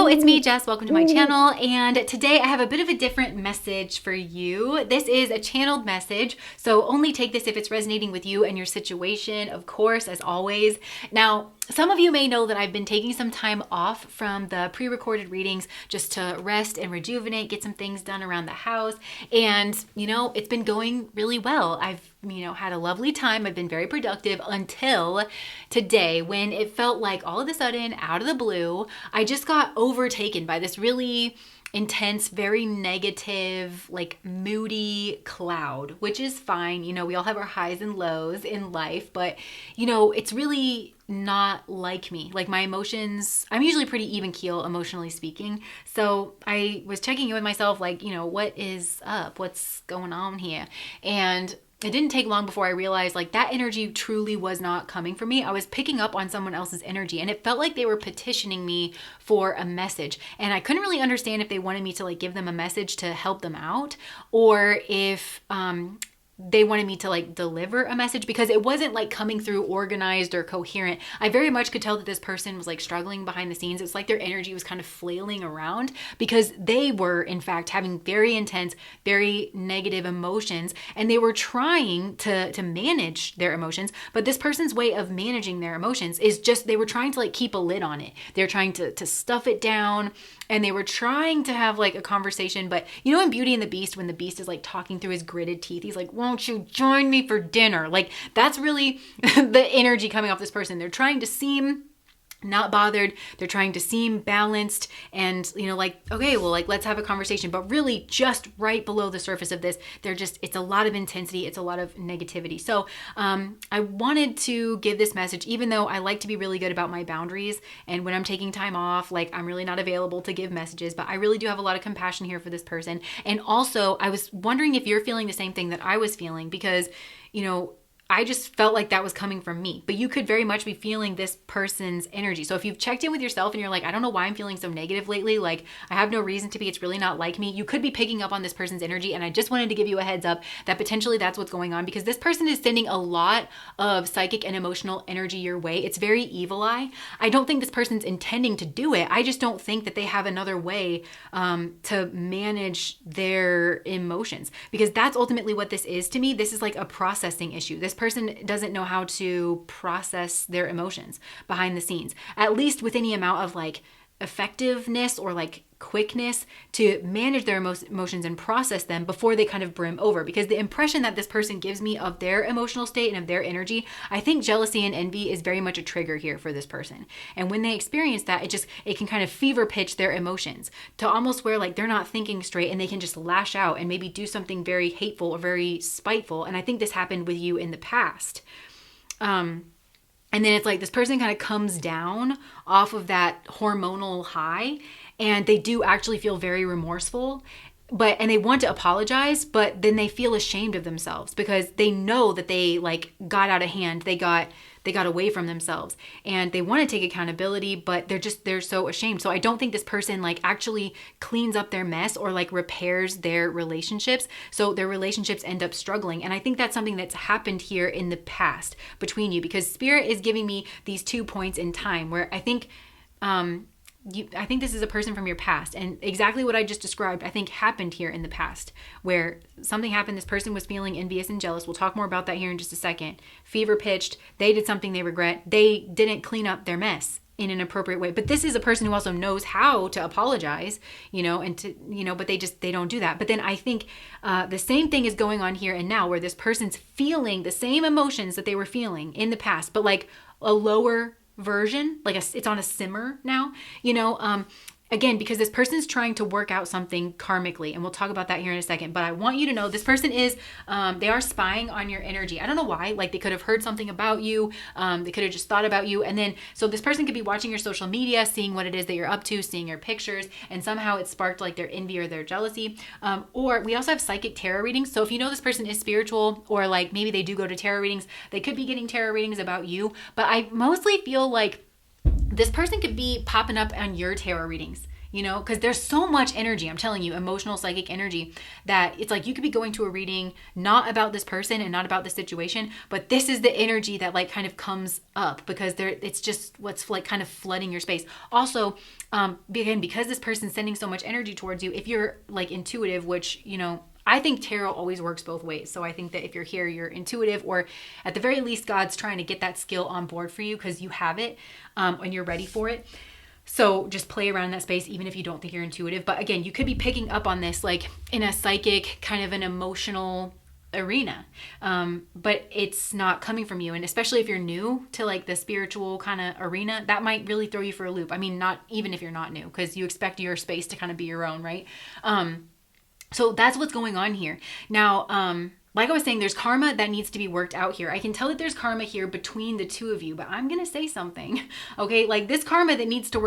it's me, Jess. Welcome to my channel. And today I have a bit of a different message for you. This is a channeled message, so only take this if it's resonating with you and your situation, of course, as always. Now, some of you may know that I've been taking some time off from the pre-recorded readings just to rest and rejuvenate, get some things done around the house. And, it's been going really well. I've, had a lovely time. I've been very productive until today when it felt like all of a sudden, out of the blue, I just got overtaken by this really intense, very negative, like moody cloud, which is fine. We all have our highs and lows in life, but it's really not like me. Like my emotions, I'm usually pretty even keel emotionally speaking. So I was checking in with myself, like, what is up? What's going on here? And it didn't take long before I realized like that energy truly was not coming from me. I was picking up on someone else's energy and it felt like they were petitioning me for a message. And I couldn't really understand if they wanted me to like give them a message to help them out or if they wanted me to like deliver a message, because it wasn't like coming through organized or coherent. I very much could tell that this person was like struggling behind the scenes. It's like their energy was kind of flailing around because they were in fact having very intense, very negative emotions, and they were trying to manage their emotions. But this person's way of managing their emotions is just, they were trying to like keep a lid on it. They're trying to stuff it down, and they were trying to have like a conversation. But in Beauty and the Beast, when the beast is like talking through his gritted teeth, he's like, won't you join me for dinner? Like that's really the energy coming off this person. They're trying to seem not bothered. They're trying to seem balanced and, like, okay, well, like, let's have a conversation. But really just right below the surface of this, it's a lot of intensity. It's a lot of negativity. So I wanted to give this message, even though I like to be really good about my boundaries. And when I'm taking time off, like I'm really not available to give messages, but I really do have a lot of compassion here for this person. And also I was wondering if you're feeling the same thing that I was feeling, because, I just felt like that was coming from me, but you could very much be feeling this person's energy. So if you've checked in with yourself and you're like, I don't know why I'm feeling so negative lately, like I have no reason to be, it's really not like me, you could be picking up on this person's energy. And I just wanted to give you a heads up that potentially that's what's going on, because this person is sending a lot of psychic and emotional energy your way. It's very evil eye. I don't think this person's intending to do it. I just don't think that they have another way to manage their emotions, because that's ultimately what this is to me. This is like a processing issue. This person doesn't know how to process their emotions behind the scenes, at least with any amount of like effectiveness or like quickness to manage their emotions and process them before they kind of brim over. Because the impression that this person gives me of their emotional state and of their energy, I think jealousy and envy is very much a trigger here for this person. And when they experience that, it can kind of fever pitch their emotions to almost where like they're not thinking straight and they can just lash out and maybe do something very hateful or very spiteful. And I think this happened with you in the past. And then it's like this person kind of comes down off of that hormonal high, and they do actually feel very remorseful, and they want to apologize, but then they feel ashamed of themselves because they know that they like got out of hand. They got away from themselves, and they want to take accountability, but they're so ashamed. So I don't think this person like actually cleans up their mess or like repairs their relationships. So their relationships end up struggling. And I think that's something that's happened here in the past between you, because Spirit is giving me these 2 points in time where I think, I think this is a person from your past, and exactly what I just described, I think happened here in the past, where something happened. This person was feeling envious and jealous. We'll talk more about that here in just a second. Fever pitched. They did something they regret. They didn't clean up their mess in an appropriate way. But this is a person who also knows how to apologize, and to, but they don't do that. But then I think the same thing is going on here and now, where this person's feeling the same emotions that they were feeling in the past, but like a lower version, like it's on a simmer now, again, because this person's trying to work out something karmically, and we'll talk about that here in a second. But I want you to know this person is, they are spying on your energy. I don't know why, like they could have heard something about you. They could have just thought about you. And then, so this person could be watching your social media, seeing what it is that you're up to, seeing your pictures, and somehow it sparked like their envy or their jealousy. Or we also have psychic tarot readings. So if you know this person is spiritual, or like maybe they do go to tarot readings, they could be getting tarot readings about you. But I mostly feel like this person could be popping up on your tarot readings. you know, because there's so much energy, I'm telling you, emotional, psychic energy, that it's like you could be going to a reading not about this person and not about the situation, but this is the energy that like kind of comes up because it's just what's like kind of flooding your space. Also, again, because this person's sending so much energy towards you, if you're like intuitive, which, you know, I think tarot always works both ways. So I think that if you're here, you're intuitive, or at the very least, God's trying to get that skill on board for you because you have it and you're ready for it. So just play around in that space, even if you don't think you're intuitive. But again, you could be picking up on this like in a psychic, kind of an emotional arena. But it's not coming from you. And especially if you're new to like the spiritual kind of arena, that might really throw you for a loop. I mean, not even if you're not new, because you expect your space to kind of be your own, right? So that's what's going on here. Now, like I was saying, there's karma that needs to be worked out here. I can tell that there's karma here between the two of you, but I'm going to say something, okay? Like this karma that needs to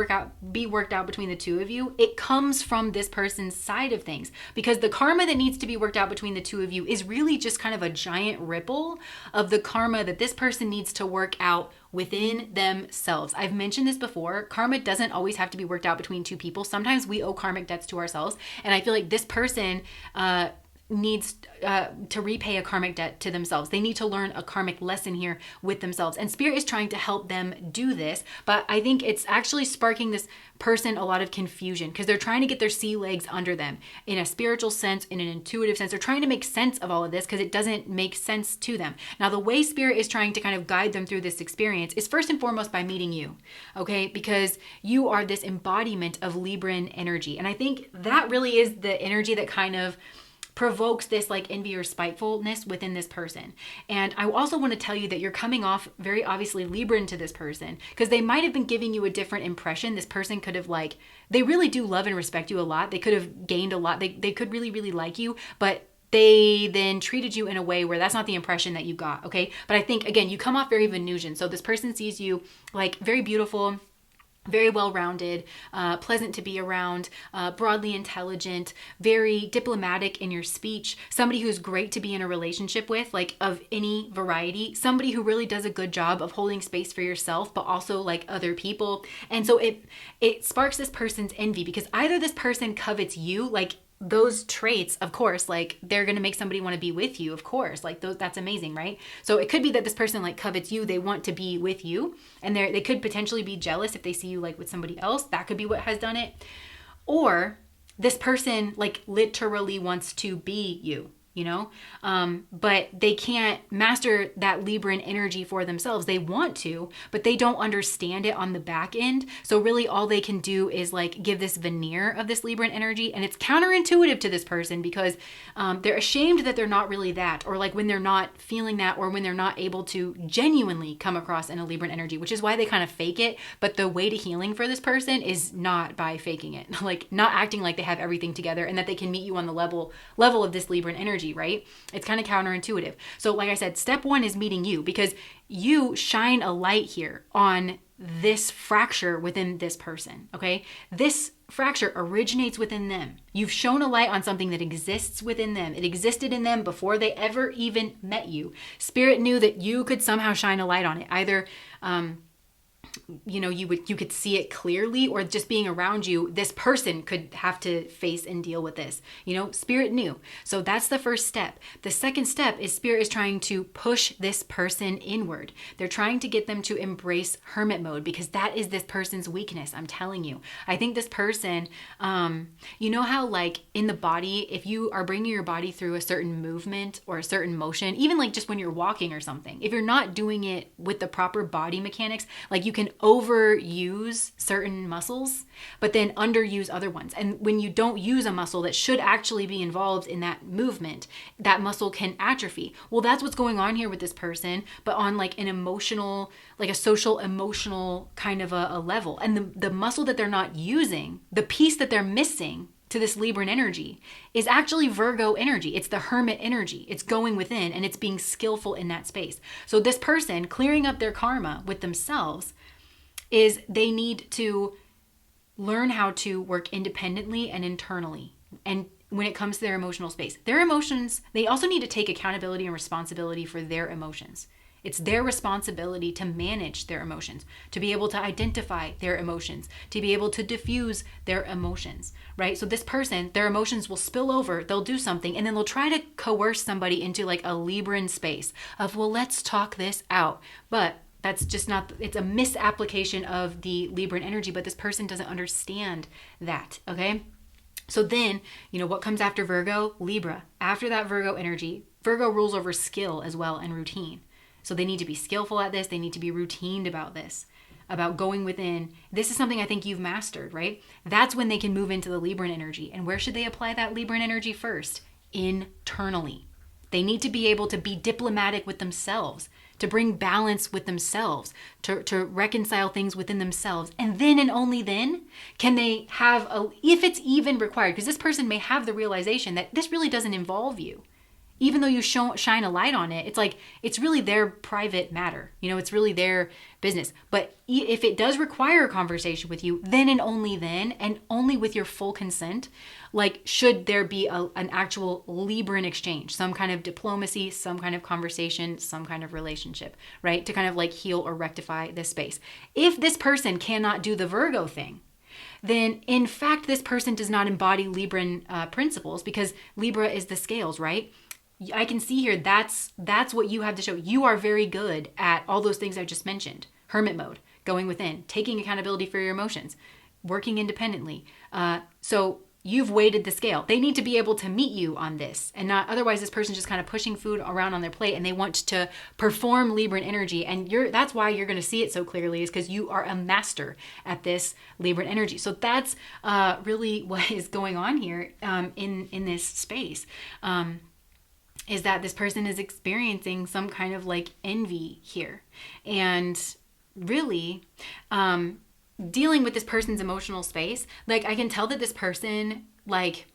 be worked out between the two of you, it comes from this person's side of things, because the karma that needs to be worked out between the two of you is really just kind of a giant ripple of the karma that this person needs to work out within themselves. I've mentioned this before. Karma doesn't always have to be worked out between two people. Sometimes we owe karmic debts to ourselves. And I feel like this person needs to repay a karmic debt to themselves. They need to learn a karmic lesson here with themselves. And Spirit is trying to help them do this. But I think it's actually sparking this person a lot of confusion because they're trying to get their sea legs under them in a spiritual sense, in an intuitive sense. They're trying to make sense of all of this because it doesn't make sense to them. Now, the way Spirit is trying to kind of guide them through this experience is first and foremost by meeting you, okay? Because you are this embodiment of Libran energy. And I think that really is the energy that kind of provokes this like envy or spitefulness within this person. And I also want to tell you that you're coming off very obviously Libran to this person because they might have been giving you a different impression. This person could have like, they really do love and respect you a lot. They could have gained a lot. They could really, really like you, but they then treated you in a way where that's not the impression that you got, okay? But I think, again, you come off very Venusian. So this person sees you like very beautiful, very well-rounded, pleasant to be around, broadly intelligent, very diplomatic in your speech, somebody who's great to be in a relationship with, like of any variety, somebody who really does a good job of holding space for yourself, but also like other people. And so it sparks this person's envy because either this person covets you, like those traits, of course, like they're going to make somebody want to be with you, of course, like that's amazing, right? So it could be that this person like covets you, they want to be with you, and they could potentially be jealous if they see you like with somebody else. That could be what has done it. Or this person like literally wants to be you, you know, but they can't master that Libran energy for themselves. They want to, but they don't understand it on the back end. So really all they can do is like give this veneer of this Libran energy. And it's counterintuitive to this person because they're ashamed that they're not really that, or like when they're not feeling that, or when they're not able to genuinely come across in a Libran energy, which is why they kind of fake it. But the way to healing for this person is not by faking it, like not acting like they have everything together and that they can meet you on the level of this Libran energy, right? It's kind of counterintuitive. So like I said, step one is meeting you because you shine a light here on this fracture within this person, okay? This fracture originates within them. You've shown a light on something that exists within them. It existed in them before they ever even met you. Spirit knew that you could somehow shine a light on it. Either you know, you could see it clearly, or just being around you, this person could have to face and deal with this. You know, Spirit knew. So that's the first step. The second step is Spirit is trying to push this person inward. They're trying to get them to embrace hermit mode because that is this person's weakness. I'm telling you. I think this person, you know how like in the body, if you are bringing your body through a certain movement or a certain motion, even like just when you're walking or something, if you're not doing it with the proper body mechanics, like you can overuse certain muscles, but then underuse other ones. And when you don't use a muscle that should actually be involved in that movement, that muscle can atrophy. Well, that's what's going on here with this person, but on like an emotional, like a social emotional kind of a level. And the muscle that they're not using, the piece that they're missing to this Libran energy is actually Virgo energy. It's the hermit energy. It's going within and it's being skillful in that space. So this person clearing up their karma with themselves is they need to learn how to work independently and internally. And when it comes to their emotional space, their emotions, they also need to take accountability and responsibility for their emotions. It's their responsibility to manage their emotions, to be able to identify their emotions, to be able to diffuse their emotions, right? So this person, their emotions will spill over, they'll do something, and then they'll try to coerce somebody into like a Libran space of, well, let's talk this out. But that's just not, it's a misapplication of the Libran energy, but this person doesn't understand that, okay? So then, what comes after Virgo? Libra. After that Virgo energy, Virgo rules over skill as well and routine. So they need to be skillful at this. They need to be routined about this, about going within. This is something I think you've mastered, right? That's when they can move into the Libran energy. And where should they apply that Libran energy first? Internally. They need to be able to be diplomatic with themselves, to bring balance with themselves, to reconcile things within themselves. And then and only then can they have, if it's even required, because this person may have the realization that this really doesn't involve you. Even though you shine a light on it, it's like, it's really their private matter. It's really their business. But if it does require a conversation with you, then and only then, and only with your full consent, like, should there be an actual Libran exchange, some kind of diplomacy, some kind of conversation, some kind of relationship, right? To kind of like heal or rectify this space. If this person cannot do the Virgo thing, then in fact, this person does not embody Libran principles, because Libra is the scales, right? I can see here, that's what you have to show. You are very good at all those things I just mentioned. Hermit mode, going within, taking accountability for your emotions, working independently. So you've weighted the scale. They need to be able to meet you on this, and not otherwise this person's just kind of pushing food around on their plate and they want to perform Libran energy. And that's why you're going to see it so clearly, is because you are a master at this Libran energy. So that's really what is going on here in this space. Is that this person is experiencing some kind of like envy here. And really, dealing with this person's emotional space, like I can tell that this person, like,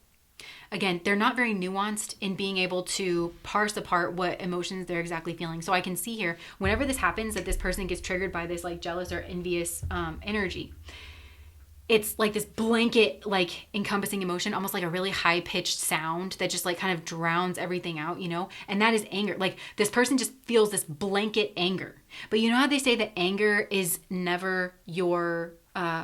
again, they're not very nuanced in being able to parse apart what emotions they're exactly feeling. So I can see here, whenever this happens, that this person gets triggered by this like jealous or envious energy, it's like this blanket, like encompassing emotion, almost like a really high pitched sound that just like kind of drowns everything out, and that is anger. Like this person just feels this blanket anger. But you know how they say that anger is never your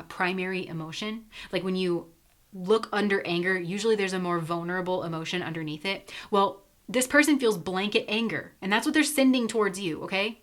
primary emotion? Like when you look under anger, usually there's a more vulnerable emotion underneath it. Well, this person feels blanket anger, and that's what they're sending towards you, okay?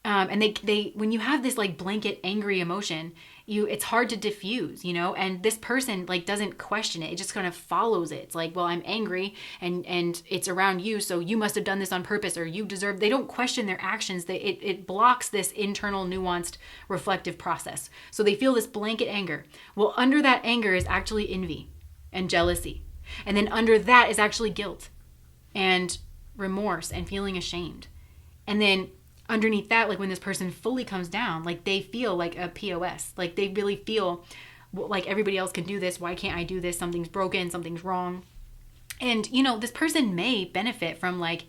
And they when you have this like blanket angry emotion, it's hard to diffuse, and this person like doesn't question it. It just kind of follows it. It's like, well, I'm angry and it's around you, so you must have done this on purpose, or you deserve. They don't question their actions. It blocks this internal nuanced reflective process. So they feel this blanket anger. Well, under that anger is actually envy and jealousy. And then under that is actually guilt and remorse and feeling ashamed. And then underneath that, like when this person fully comes down, like they feel like a POS, like they really feel like everybody else can do this. Why can't I do this? Something's broken, something's wrong. And, this person may benefit from like,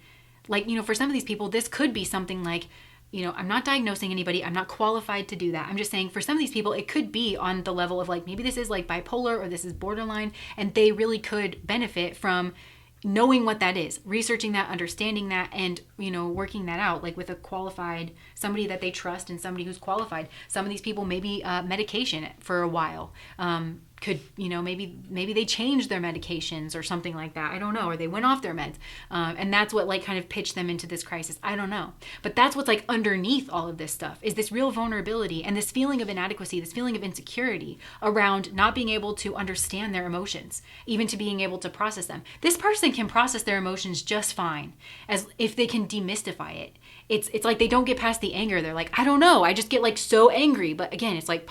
for some of these people, this could be something like, I'm not diagnosing anybody. I'm not qualified to do that. I'm just saying for some of these people, it could be on the level of like, maybe this is like bipolar or this is borderline, and they really could benefit from knowing what that is, researching that, understanding that, and, working that out, like with a qualified, somebody that they trust and somebody who's qualified. Some of these people maybe medication for a while. Could, maybe they changed their medications or something like that. I don't know. Or they went off their meds. And that's what like kind of pitched them into this crisis. I don't know. But that's what's like underneath all of this stuff, is this real vulnerability and this feeling of inadequacy, this feeling of insecurity around not being able to understand their emotions, even to being able to process them. This person can process their emotions just fine, as if they can demystify it. It's like they don't get past the anger. They're like, I don't know. I just get like so angry. But again, it's like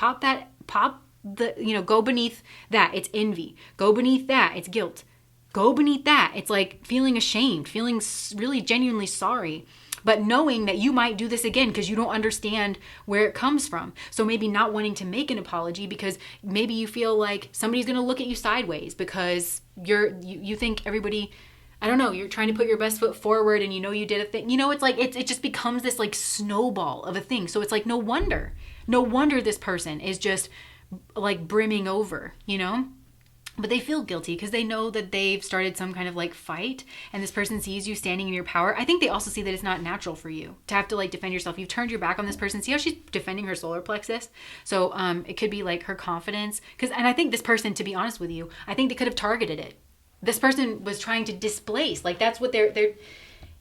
go beneath that, it's envy. Go beneath that, it's guilt. Go beneath that, it's like feeling ashamed, feeling really genuinely sorry, but knowing that you might do this again because you don't understand where it comes from. So maybe not wanting to make an apology because maybe you feel like somebody's going to look at you sideways because you think everybody, I don't know, you're trying to put your best foot forward and you did a thing. It's like it just becomes this like snowball of a thing. So it's like no wonder this person is just like brimming over, but they feel guilty because they know that they've started some kind of like fight, and this person sees you standing in your power. I think they also see that it's not natural for you to have to like defend yourself. You've turned your back on this person. See how she's defending her solar plexus? So it could be like her confidence. And I think this person, to be honest with you, I think they could have targeted it. This person was trying to displace, like that's what they're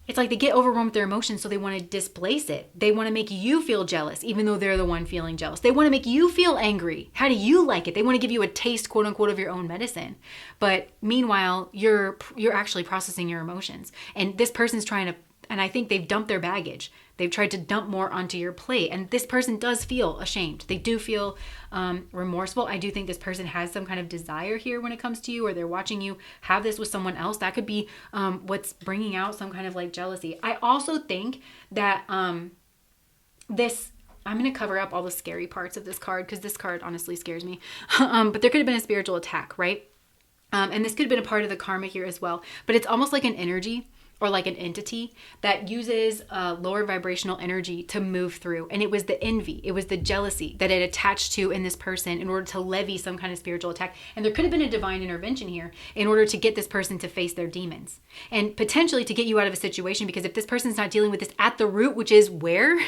it's like they get overwhelmed with their emotions, so they want to displace it. They want to make you feel jealous, even though they're the one feeling jealous. They want to make you feel angry. How do you like it? They want to give you a taste, quote unquote, of your own medicine. But meanwhile, you're actually processing your emotions. And this person's trying to, and I think they've dumped their baggage. They've tried to dump more onto your plate. And this person does feel ashamed. They do feel remorseful. I do think this person has some kind of desire here when it comes to you, or they're watching you have this with someone else. That could be what's bringing out some kind of like jealousy. I also think that I'm going to cover up all the scary parts of this card because this card honestly scares me. But there could have been a spiritual attack, right? And this could have been a part of the karma here as well. But it's almost like an energy, or like an entity that uses lower vibrational energy to move through. And it was the envy, it was the jealousy that it attached to in this person in order to levy some kind of spiritual attack. And there could have been a divine intervention here in order to get this person to face their demons. And potentially to get you out of a situation, because if this person's not dealing with this at the root, which is where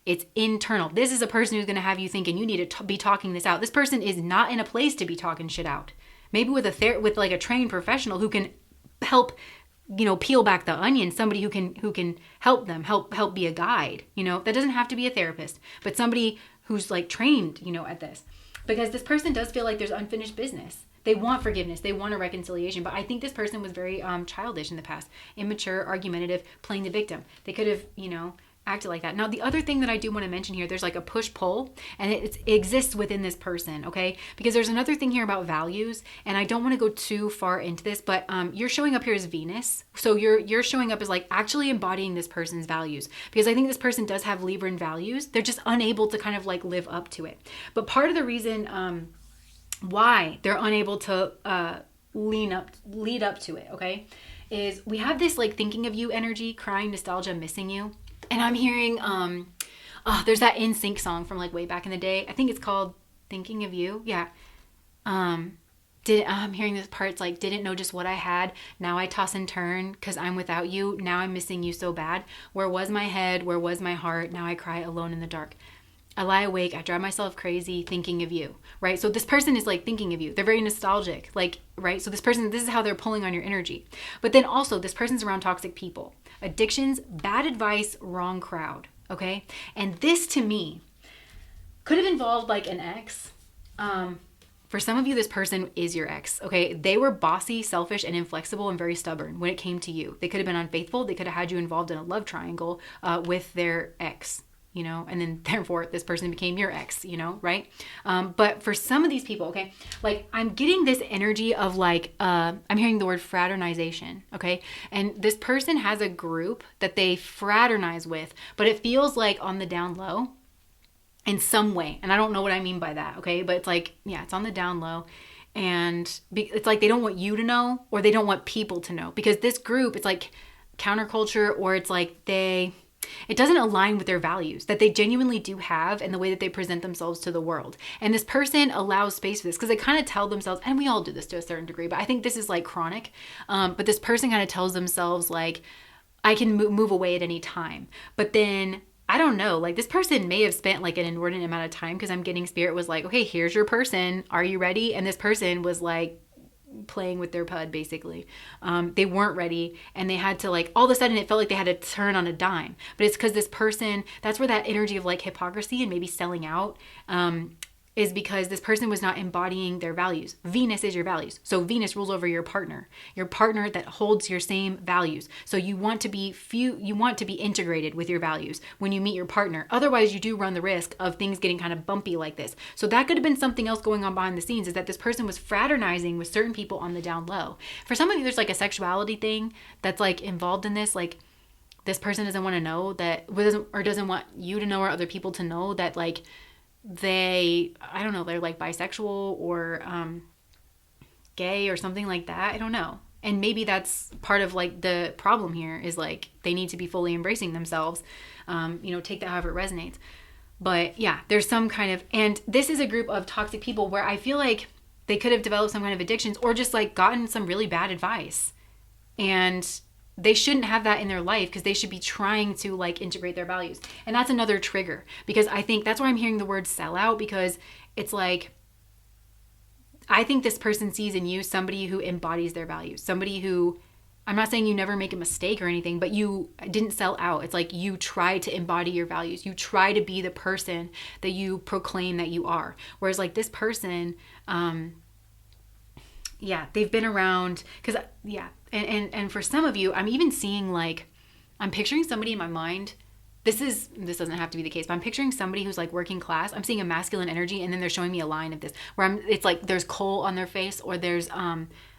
it's internal. This is a person who's going to have you thinking you need to be talking this out. This person is not in a place to be talking shit out. Maybe with with like a trained professional who can help, peel back the onion, somebody who can help them, help be a guide. That doesn't have to be a therapist, but somebody who's like trained, at this. Because this person does feel like there's unfinished business. They want forgiveness. They want a reconciliation. But I think this person was very childish in the past, immature, argumentative, playing the victim. They could have, acted like that. Now, the other thing that I do want to mention here, there's like a push-pull, and it exists within this person, okay? Because there's another thing here about values, and I don't want to go too far into this, but you're showing up here as Venus. So you're showing up as like actually embodying this person's values, because I think this person does have Libran values. They're just unable to kind of like live up to it. But part of the reason why they're unable to lead up to it, okay, is we have this like thinking of you energy, crying, nostalgia, missing you. And I'm hearing, there's that NSYNC song from like way back in the day. I think it's called Thinking of You. Yeah. I'm hearing this part. It's like, didn't know just what I had. Now I toss and turn because I'm without you. Now I'm missing you so bad. Where was my head? Where was my heart? Now I cry alone in the dark. I lie awake. I drive myself crazy thinking of you, right? So this person is like thinking of you. They're very nostalgic, like, right? So this is how they're pulling on your energy. But then also this person's around toxic people. Addictions, bad advice, wrong crowd, okay? And this to me could have involved like an ex. For some of you, this person is your ex, okay? They were bossy, selfish, and inflexible and very stubborn when it came to you. They could have been unfaithful. They could have had you involved in a love triangle with their ex, and then therefore this person became your ex, right? But for some of these people, okay, like I'm getting this energy of like, I'm hearing the word fraternization, okay? And this person has a group that they fraternize with, but it feels like on the down low in some way. And I don't know what I mean by that, okay? But it's like, yeah, it's on the down low. And it's like they don't want you to know, or they don't want people to know, because this group, it's like counterculture, or it's like it doesn't align with their values that they genuinely do have and the way that they present themselves to the world. And this person allows space for this because they kind of tell themselves, and we all do this to a certain degree, but I think this is like chronic. But this person kind of tells themselves like, I can move away at any time. But then I don't know, like this person may have spent like an inordinate amount of time, because I'm getting spirit was like, okay, here's your person. Are you ready? And this person was like playing with their pud basically. They weren't ready, and they had to like, all of a sudden it felt like they had to turn on a dime. But it's because this person, that's where that energy of like hypocrisy and maybe selling out is, because this person was not embodying their values. Venus is your values. So Venus rules over your partner that holds your same values. So you want to be integrated with your values when you meet your partner. Otherwise you do run the risk of things getting kind of bumpy like this. So that could have been something else going on behind the scenes, is that this person was fraternizing with certain people on the down low. For some of you, there's like a sexuality thing that's like involved in this. Like this person doesn't want to know that, or doesn't want you to know, or other people to know that like, they're like bisexual or gay or something like that. I don't know. And maybe that's part of like the problem here, is like they need to be fully embracing themselves. Take that however it resonates. But yeah, there's some kind of, and this is a group of toxic people where I feel like they could have developed some kind of addictions or just like gotten some really bad advice. And they shouldn't have that in their life because they should be trying to like integrate their values. And that's another trigger, because I think that's why I'm hearing the word sellout, because it's like, I think this person sees in you somebody who embodies their values, somebody who, I'm not saying you never make a mistake or anything, but you didn't sell out. It's like you try to embody your values. You try to be the person that you proclaim that you are. Whereas like this person, they've been around because, and for some of you, I'm even seeing like, I'm picturing somebody in my mind. This doesn't have to be the case, but I'm picturing somebody who's like working class. I'm seeing a masculine energy, and then they're showing me a line of this where it's like there's coal on their face, or there's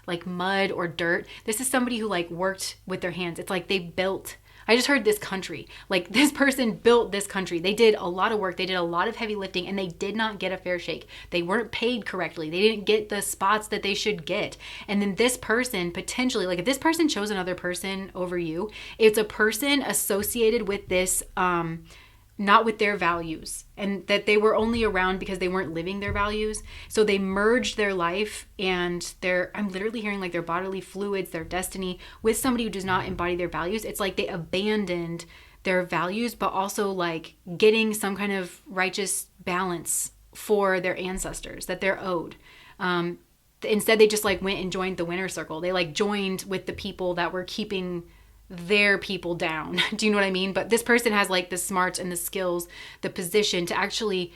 like mud or dirt. This is somebody who like worked with their hands. It's like they built, I just heard this country, like this person built this country. They did a lot of work. They did a lot of heavy lifting, and they did not get a fair shake. They weren't paid correctly. They didn't get the spots that they should get. And then this person potentially, like if this person chose another person over you, it's a person associated with this, not with their values, and that they were only around because they weren't living their values. So they merged their life and I'm literally hearing like their bodily fluids, their destiny with somebody who does not embody their values. It's like they abandoned their values, but also like getting some kind of righteous balance for their ancestors that they're owed. Instead, they just like went and joined the winner circle. They like joined with the people that were keeping their people down. Do you know what I mean? But this person has like the smarts and the skills, the position to actually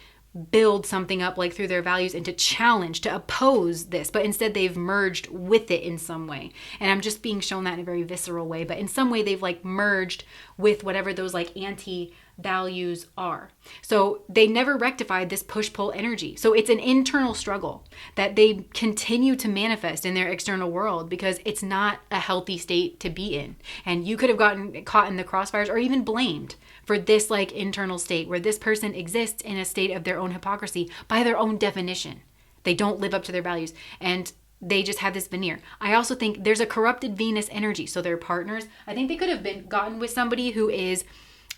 build something up like through their values and to challenge, to oppose this. But instead they've merged with it in some way. And I'm just being shown that in a very visceral way. But in some way they've like merged with whatever those like anti-values are. So they never rectified this push-pull energy. So it's an internal struggle that they continue to manifest in their external world because it's not a healthy state to be in. And you could have gotten caught in the crossfires or even blamed for this like internal state where this person exists in a state of their own hypocrisy by their own definition. They don't live up to their values and they just have this veneer. I also think there's a corrupted Venus energy. So their partners, I think they could have been gotten with somebody who is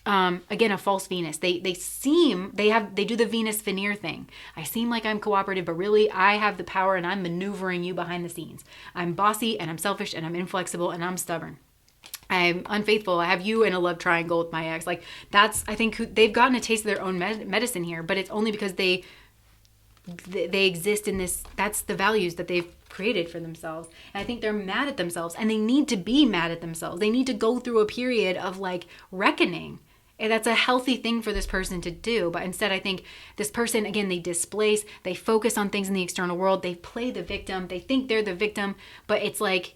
again, a false Venus. They do the Venus veneer thing. I seem like I'm cooperative, but really I have the power and I'm maneuvering you behind the scenes. I'm bossy and I'm selfish and I'm inflexible and I'm stubborn. I'm unfaithful. I have you in a love triangle with my ex. Like that's, I think they've gotten a taste of their own medicine here, but it's only because they exist in this. That's the values that they've created for themselves. And I think they're mad at themselves and they need to be mad at themselves. They need to go through a period of like reckoning. And that's a healthy thing for this person to do. But instead, I think this person, again, they displace, they focus on things in the external world. They play the victim. They think they're the victim, but it's like,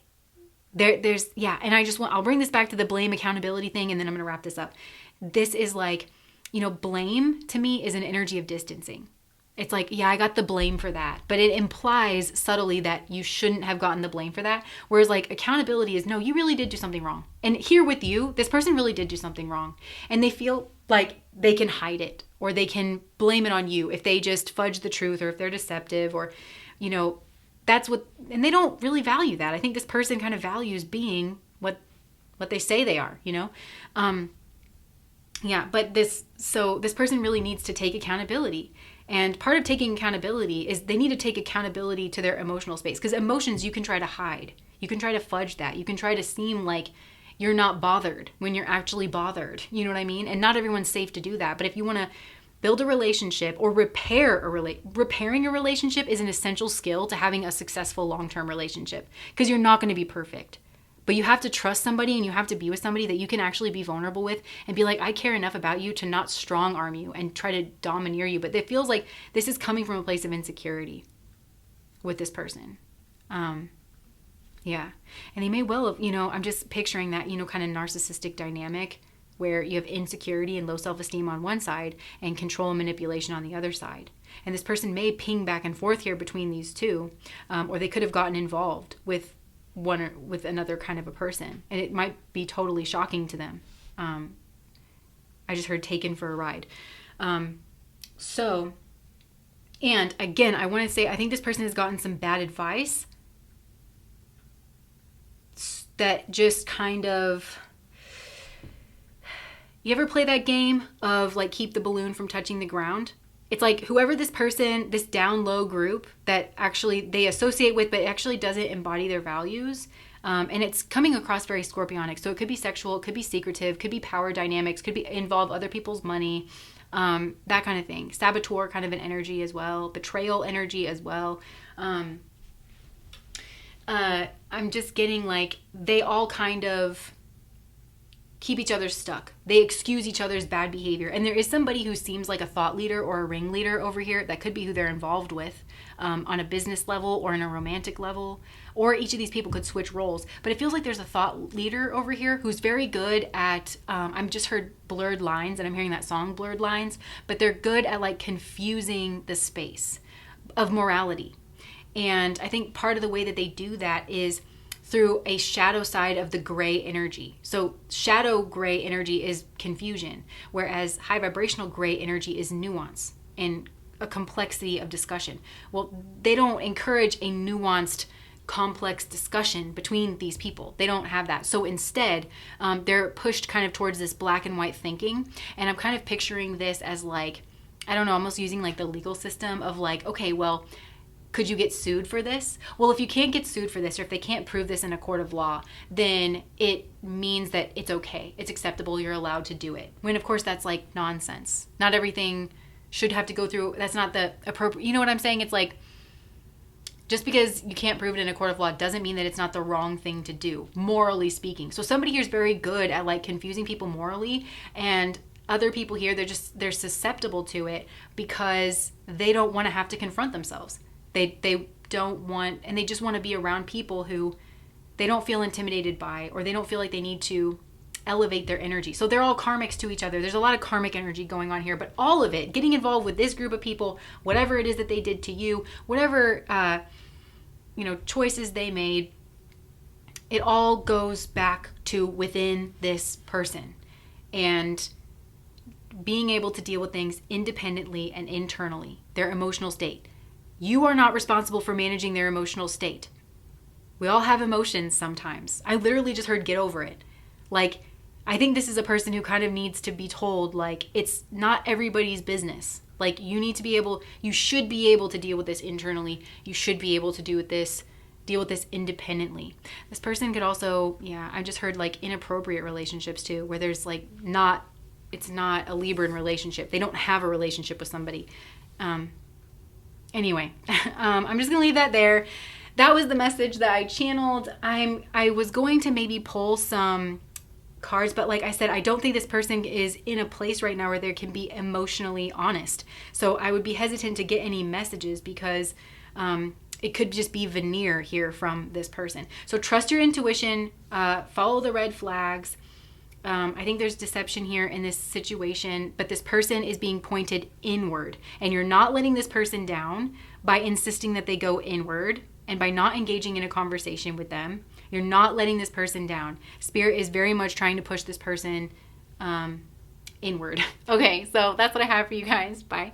and I'll bring this back to the blame accountability thing, and then I'm going to wrap this up. This is like, blame to me is an energy of distancing. It's like, I got the blame for that, but it implies subtly that you shouldn't have gotten the blame for that. Whereas like accountability is, no, you really did do something wrong. And here with you, this person really did do something wrong. And they feel like they can hide it or they can blame it on you if they just fudge the truth or if they're deceptive or, and they don't really value that. I think this person kind of values being what they say they are, but this person really needs to take accountability. And part of taking accountability is they need to take accountability to their emotional space, because emotions you can try to hide. You can try to fudge that. You can try to seem like you're not bothered when you're actually bothered. You know what I mean? And not everyone's safe to do that. But if you want to build a relationship or repairing a relationship is an essential skill to having a successful long-term relationship, because you're not going to be perfect. But you have to trust somebody and you have to be with somebody that you can actually be vulnerable with and be like, I care enough about you to not strong arm you and try to domineer you. But it feels like this is coming from a place of insecurity with this person. And they may well have, I'm just picturing that, kind of narcissistic dynamic where you have insecurity and low self-esteem on one side and control and manipulation on the other side. And this person may ping back and forth here between these two, or they could have gotten involved with one or with another kind of a person, and it might be totally shocking to them. I just heard taken for a ride. And again, I want to say, I think this person has gotten some bad advice that just kind of, you ever play that game of like keep the balloon from touching the ground? it's like whoever this person, this down low group that actually they associate with, but actually doesn't embody their values. And it's coming across very scorpionic. So it could be sexual, it could be secretive, could be power dynamics, could be involve other people's money, that kind of thing. Saboteur kind of an energy as well. Betrayal energy as well. I'm just getting like they all kind of keep each other stuck. They excuse each other's bad behavior. And there is somebody who seems like a thought leader or a ringleader over here. That could be who they're involved with on a business level or in a romantic level. Or each of these people could switch roles. But it feels like there's a thought leader over here who's very good at, I've just heard blurred lines, and I'm hearing that song Blurred Lines, but they're good at like confusing the space of morality. And I think part of the way that they do that is through a shadow side of the gray energy. So shadow gray energy is confusion, whereas high vibrational gray energy is nuance and a complexity of discussion. Well, they don't encourage a nuanced, complex discussion between these people. They don't have that. So instead, they're pushed kind of towards this black and white thinking. And I'm kind of picturing this as like, I don't know, almost using like the legal system of like, okay, well, could you get sued for this? Well, if you can't get sued for this, or if they can't prove this in a court of law, then it means that it's okay. It's acceptable. You're allowed to do it. When, of course, that's like nonsense. Not everything should have to go through. That's not the appropriate. You know what I'm saying? It's like, just because you can't prove it in a court of law doesn't mean that it's not the wrong thing to do, morally speaking. So somebody here is very good at like confusing people morally, and other people here, they're susceptible to it because they don't want to have to confront themselves. They don't want, and they just want to be around people who they don't feel intimidated by, or they don't feel like they need to elevate their energy. So they're all karmics to each other. There's a lot of karmic energy going on here, but all of it, getting involved with this group of people, whatever it is that they did to you, whatever, choices they made, it all goes back to within this person. And being able to deal with things independently and internally, their emotional state. You are not responsible for managing their emotional state. We all have emotions sometimes. I literally just heard get over it. Like, I think this is a person who kind of needs to be told, like, it's not everybody's business. Like, you should be able to deal with this internally. You should be able to deal with this independently. This person could also, I just heard like inappropriate relationships too, where there's like it's not a Libran relationship. They don't have a relationship with somebody. Anyway, I'm just going to leave that there. That was the message that I channeled. I was going to maybe pull some cards, but like I said, I don't think this person is in a place right now where they can be emotionally honest. So I would be hesitant to get any messages because it could just be veneer here from this person. So trust your intuition, follow the red flags. I think there's deception here in this situation, but this person is being pointed inward, and you're not letting this person down by insisting that they go inward, and by not engaging in a conversation with them. You're not letting this person down. Spirit is very much trying to push this person inward. Okay, so that's what I have for you guys. Bye.